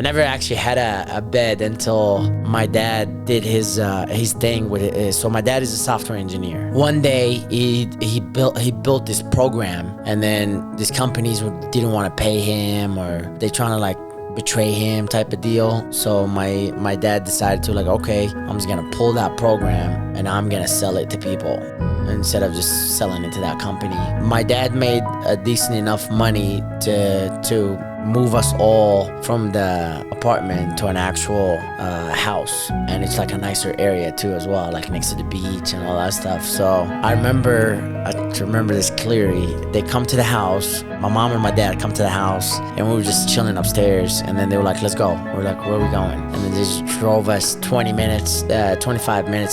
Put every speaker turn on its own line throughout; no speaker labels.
never actually had a bed until my dad did his thing with it. So my dad is a software engineer. One day he built this program, and then these companies didn't want to pay him, or they trying to like betray him type of deal. So my dad decided to, like, okay, I'm just gonna pull that program and I'm gonna sell it to people instead of just selling it to that company. My dad made a decent enough money to move us all from the apartment to an actual house, and it's like a nicer area too as well, like next to the beach and all that stuff. So I remember this clearly. They come to the house, my mom and my dad come to the house, and we were just chilling upstairs, and then they were like, let's go. We're like, where are we going? And then they just drove us 25 minutes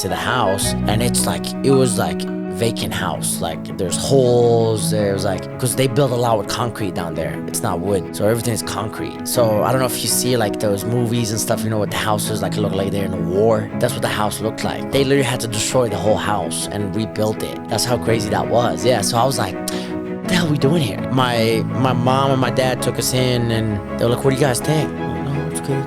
to the house, and it was like vacant house. Like there's holes, there's like, because they build a lot with concrete down there. It's not wood, so everything's concrete. So I don't know if you see like those movies and stuff, you know what the houses like look like they're in a war. That's what the house looked like. They literally had to destroy the whole house and rebuild it. That's how crazy that was. Yeah, so I was like, what the hell are we doing here? My mom and my dad took us in, and they were like, what do you guys think? It's good.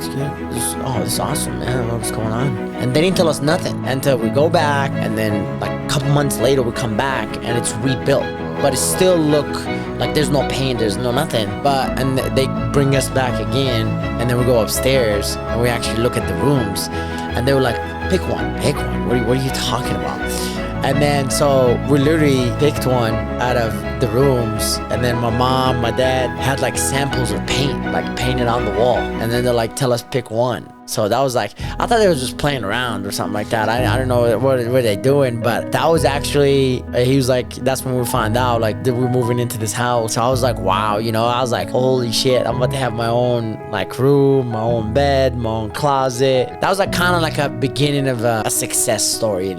This is awesome, man. What's going on? And they didn't tell us nothing until we go back, and then like a couple months later we come back and it's rebuilt, but it still look like there's no paint, there's no nothing. And they bring us back again, and then we go upstairs and we actually look at the rooms, and they were like, pick one. What are you talking about? And then so we literally picked one out of the rooms, and then my mom, my dad had like samples of paint, like painted on the wall, and then they're like, tell us pick one. So that was like, I thought they were just playing around or something like that. I don't know what they doing, but that was actually, he was like, that's when we found out like that we're moving into this house. So I was like, wow, you know, I was like, holy shit, I'm about to have my own like room, my own bed, my own closet. That was like kind of like a beginning of a success story,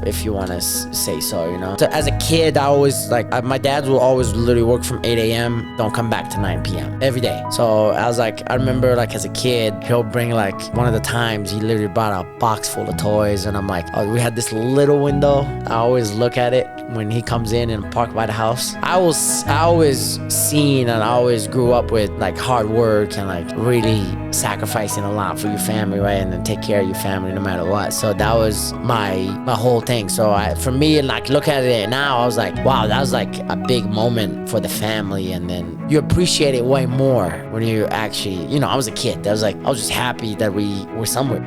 if you want to say so, you know. So as a kid, I always like, my dad will always literally work from 8 a.m. don't come back to 9 p.m. every day. So I was like, I remember like as a kid, he'll bring like, one of the times he literally brought a box full of toys, and I'm like, oh, we had this little window. I always look at it when he comes in and park by the house. I always seen, and I always grew up with like hard work and like really sacrificing a lot for your family, right? And then take care of your family no matter what. So that was my whole thing. So for me, like look at it now, I was like, wow, that was like a big moment for the family. And then you appreciate it way more when you actually, you know, I was a kid. I was just happy that we were somewhere.